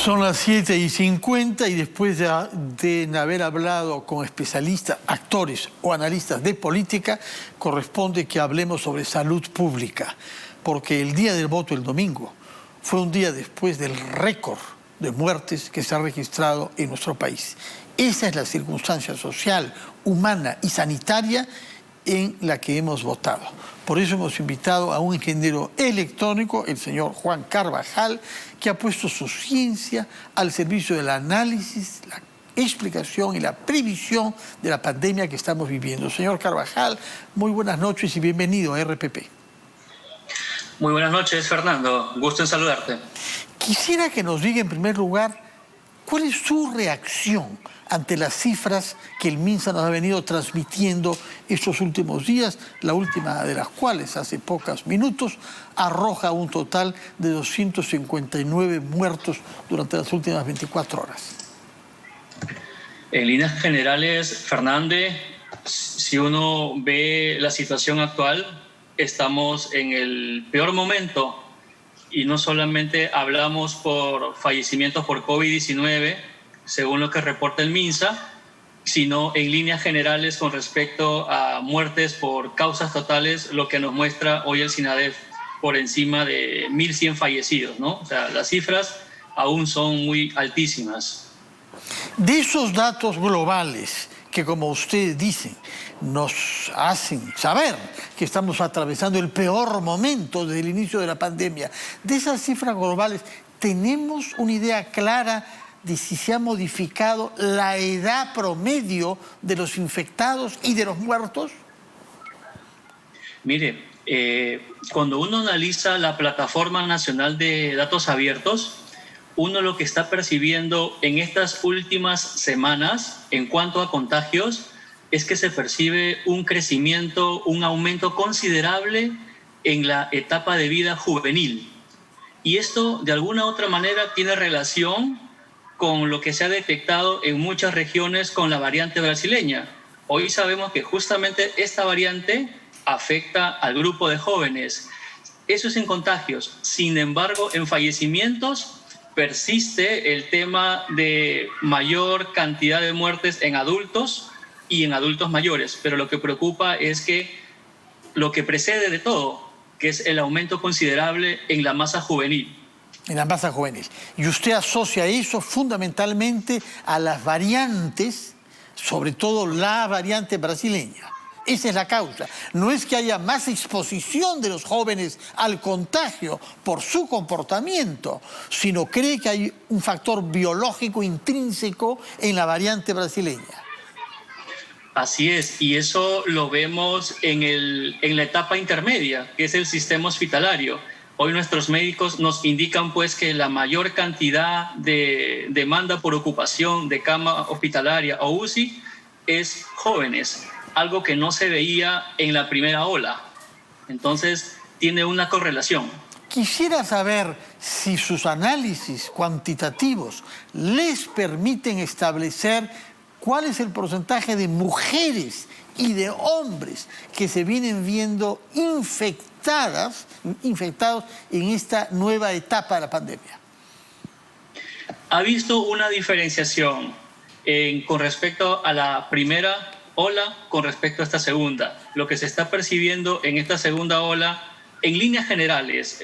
Son las 7:50 y después de haber hablado con especialistas, actores o analistas de política, corresponde que hablemos sobre salud pública, porque el día del voto, el domingo, fue un día después del récord de muertes que se ha registrado en nuestro país. Esa es la circunstancia social, humana y sanitaria en la que hemos votado. Por eso hemos invitado a un ingeniero electrónico, el señor Juan Carvajal, que ha puesto su ciencia al servicio del análisis, la explicación y la previsión de la pandemia que estamos viviendo. Señor Carvajal, muy buenas noches y bienvenido a RPP. Muy buenas noches, Fernando. Gusto en saludarte. Quisiera que nos diga en primer lugar cuál es su reacción ante las cifras que el MINSA nos ha venido transmitiendo estos últimos días, la última de las cuales, hace pocos minutos, arroja un total de 259 muertos durante las últimas 24 horas. En líneas generales, Fernández, si uno ve la situación actual, estamos en el peor momento y no solamente hablamos por fallecimientos por COVID-19, según lo que reporta el MINSA, sino en líneas generales con respecto a muertes por causas totales, lo que nos muestra hoy el SINADEF por encima de 1.100 fallecidos, ¿no? O sea, las cifras aún son muy altísimas. De esos datos globales que, como ustedes dicen, nos hacen saber que estamos atravesando el peor momento desde el inicio de la pandemia, de esas cifras globales, ¿tenemos una idea clara de si se ha modificado la edad promedio de los infectados y de los muertos? Mire, cuando uno analiza la Plataforma Nacional de Datos Abiertos, uno lo que está percibiendo en estas últimas semanas en cuanto a contagios es que se percibe un crecimiento, un aumento considerable en la etapa de vida juvenil. Y esto, de alguna u otra manera, tiene relación con lo que se ha detectado en muchas regiones con la variante brasileña. Hoy sabemos que justamente esta variante afecta al grupo de jóvenes. Eso es en contagios. Sin embargo, en fallecimientos persiste el tema de mayor cantidad de muertes en adultos y en adultos mayores. Pero lo que preocupa es que lo que precede de todo, que es el aumento considerable en la masa juvenil. En la masa juvenil. Y usted asocia eso fundamentalmente a las variantes, sobre todo la variante brasileña. Esa es la causa. No es que haya más exposición de los jóvenes al contagio por su comportamiento, sino cree que hay un factor biológico intrínseco en la variante brasileña. Así es, y eso lo vemos en la etapa intermedia, que es el sistema hospitalario. Hoy nuestros médicos nos indican pues que la mayor cantidad de demanda por ocupación de cama hospitalaria o UCI es jóvenes, algo que no se veía en la primera ola. Entonces tiene una correlación. Quisiera saber si sus análisis cuantitativos les permiten establecer cuál es el porcentaje de mujeres y de hombres que se vienen viendo infectados en esta nueva etapa de la pandemia. ¿Ha visto una diferenciación con respecto a la primera ola con respecto a esta segunda? Lo que se está percibiendo en esta segunda ola, en líneas generales,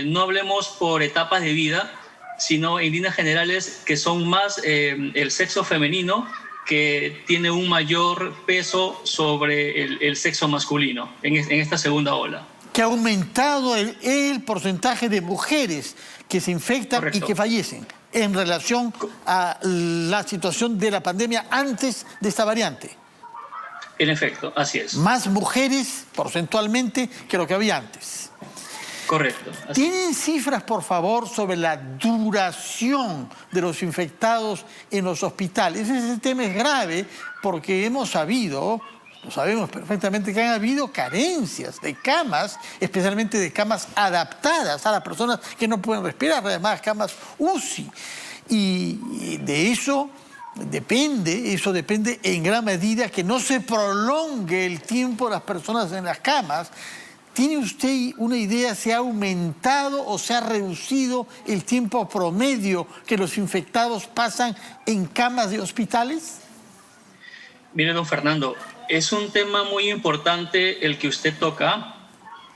no hablemos por etapas de vida, sino en líneas generales que son más el sexo femenino, que tiene un mayor peso sobre el sexo masculino en esta segunda ola. Que ha aumentado el porcentaje de mujeres que se infectan. Correcto. Y que fallecen en relación a la situación de la pandemia antes de esta variante. En efecto, así es. Más mujeres porcentualmente que lo que había antes. Correcto. ¿Tienen cifras, por favor, sobre la duración de los infectados en los hospitales? Ese tema es grave porque hemos sabido, lo sabemos perfectamente, que han habido carencias de camas, especialmente de camas adaptadas a las personas que no pueden respirar, además camas UCI. Y de eso depende en gran medida que no se prolongue el tiempo de las personas en las camas. ¿Tiene usted una idea si ha aumentado o se ha reducido el tiempo promedio que los infectados pasan en camas de hospitales? Mire, don Fernando, es un tema muy importante el que usted toca,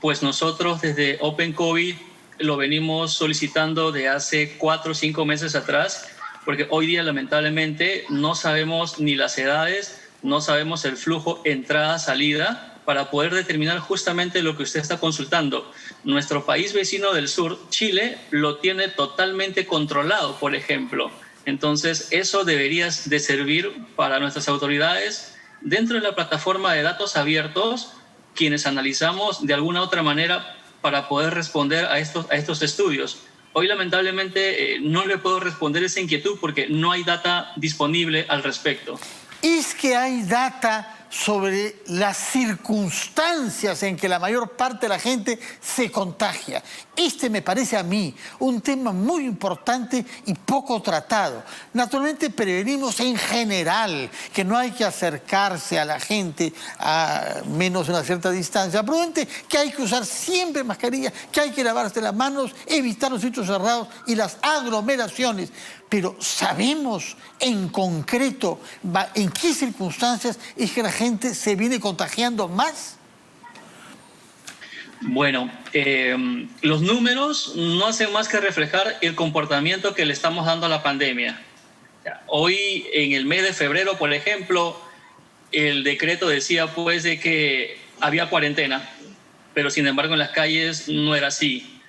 pues nosotros desde Open COVID lo venimos solicitando de hace 4 o 5 meses atrás, porque hoy día lamentablemente no sabemos ni las edades, no sabemos el flujo entrada-salida para poder determinar justamente lo que usted está consultando. Nuestro país vecino del sur, Chile, lo tiene totalmente controlado, por ejemplo. Entonces, eso debería de servir para nuestras autoridades dentro de la plataforma de datos abiertos, quienes analizamos de alguna otra manera para poder responder a estos estudios. Hoy, lamentablemente, no le puedo responder esa inquietud porque no hay data disponible al respecto. ¿Es que hay data sobre las circunstancias en que la mayor parte de la gente se contagia? Este me parece a mí un tema muy importante y poco tratado. Naturalmente prevenimos en general que no hay que acercarse a la gente a menos de una cierta distancia prudente, que hay que usar siempre mascarilla, que hay que lavarse las manos, evitar los sitios cerrados y las aglomeraciones. Pero ¿sabemos en concreto en qué circunstancias es que la gente se viene contagiando más? Bueno, los números no hacen más que reflejar el comportamiento que le estamos dando a la pandemia. Hoy, en el mes de febrero, por ejemplo, el decreto decía pues de que había cuarentena, pero sin embargo en las calles no era así.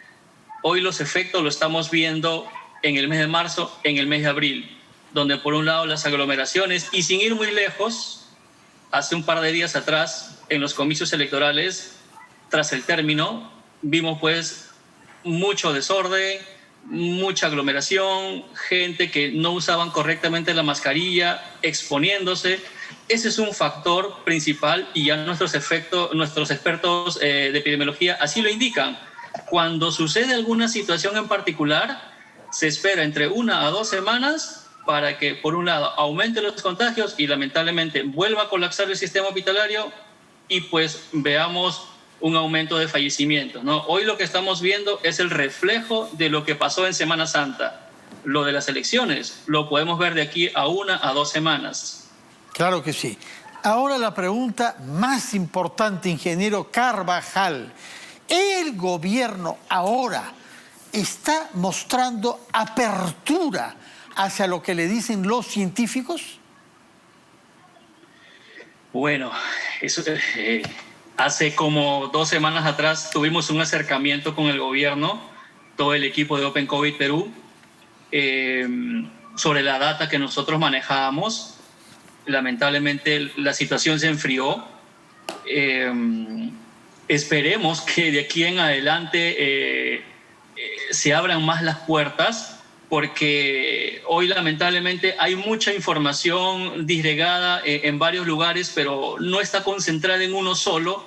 Hoy los efectos lo estamos viendo en el mes de marzo, en el mes de abril, donde por un lado las aglomeraciones, y sin ir muy lejos, hace un par de días atrás, en los comicios electorales, tras el término, vimos pues mucho desorden, mucha aglomeración, gente que no usaban correctamente la mascarilla, exponiéndose. Ese es un factor principal y ya nuestros expertos de epidemiología así lo indican. Cuando sucede alguna situación en particular, se espera entre 1 a 2 semanas para que, por un lado, aumenten los contagios y lamentablemente vuelva a colapsar el sistema hospitalario y pues veamos un aumento de fallecimientos, ¿no? Hoy lo que estamos viendo es el reflejo de lo que pasó en Semana Santa. Lo de las elecciones lo podemos ver de aquí a 1 a 2 semanas. Claro que sí. Ahora la pregunta más importante, ingeniero Carvajal. ¿El gobierno ahora está mostrando apertura hacia lo que le dicen los científicos? Bueno, eso, hace como 2 semanas atrás tuvimos un acercamiento con el gobierno, todo el equipo de Open COVID Perú, sobre la data que nosotros manejábamos. Lamentablemente la situación se enfrió. Esperemos que de aquí en adelante se abran más las puertas, porque hoy lamentablemente hay mucha información disgregada en varios lugares, pero no está concentrada en uno solo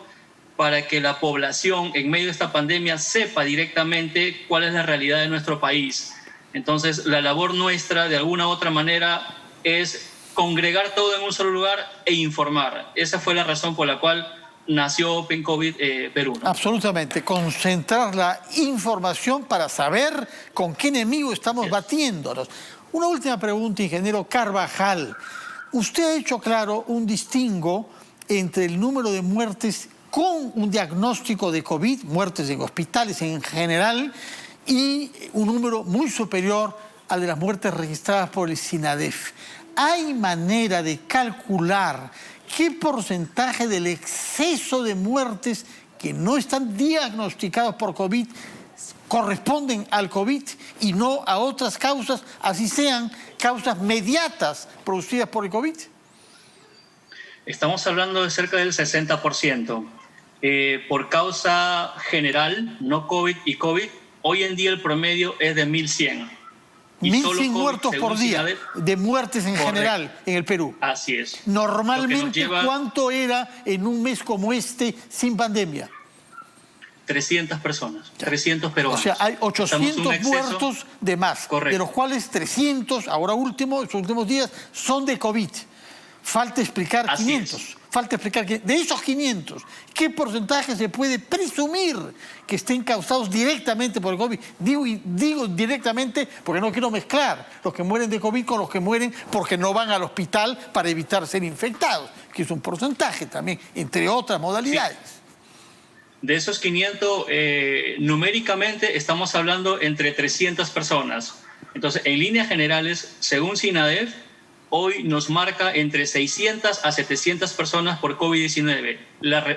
para que la población en medio de esta pandemia sepa directamente cuál es la realidad de nuestro país. Entonces, la labor nuestra, de alguna u otra manera, es congregar todo en un solo lugar e informar. Esa fue la razón por la cual nació Open COVID Perú, ¿no? Absolutamente, concentrar la información para saber con qué enemigo estamos batiéndonos. Una última pregunta, ingeniero Carvajal. Usted ha hecho claro un distingo entre el número de muertes con un diagnóstico de COVID, muertes en hospitales en general, y un número muy superior al de las muertes registradas por el SINADEF. ¿Hay manera de calcular qué porcentaje del exceso de muertes que no están diagnosticados por COVID corresponden al COVID y no a otras causas, así sean causas mediatas producidas por el COVID? Estamos hablando de cerca del 60%. Por causa general, no COVID y COVID, hoy en día el promedio es de 1.100. 1.100 muertos por día, de muertes en general en el Perú. Así es. Normalmente, ¿cuánto era en un mes como este sin pandemia? 300 personas, 300 peruanos. O sea, hay 800 muertos de más, correcto, de los cuales 300, ahora último, estos últimos días, son de COVID. Falta explicar 500. falta explicar que de esos 500, ¿qué porcentaje se puede presumir que estén causados directamente por el COVID? Digo directamente porque no quiero mezclar los que mueren de COVID con los que mueren porque no van al hospital para evitar ser infectados, que es un porcentaje también, entre otras modalidades. Sí. De esos 500, numéricamente estamos hablando entre 300 personas. Entonces, en líneas generales, según SINADEF, hoy nos marca entre 600 a 700 personas por COVID-19.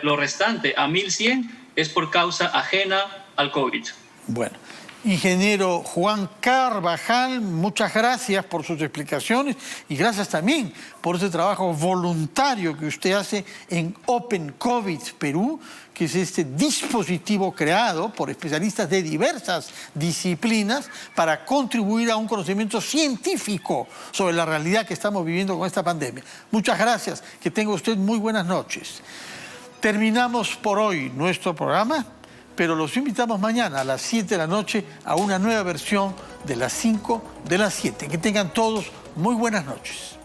Lo restante, a 1.100, es por causa ajena al COVID. Bueno, ingeniero Juan Carvajal, muchas gracias por sus explicaciones y gracias también por ese trabajo voluntario que usted hace en Open COVID Perú, que es este dispositivo creado por especialistas de diversas disciplinas para contribuir a un conocimiento científico sobre la realidad que estamos viviendo con esta pandemia. Muchas gracias, que tenga usted muy buenas noches. Terminamos por hoy nuestro programa, pero los invitamos mañana a las 7 de la noche a una nueva versión de las 5 de las 7. Que tengan todos muy buenas noches.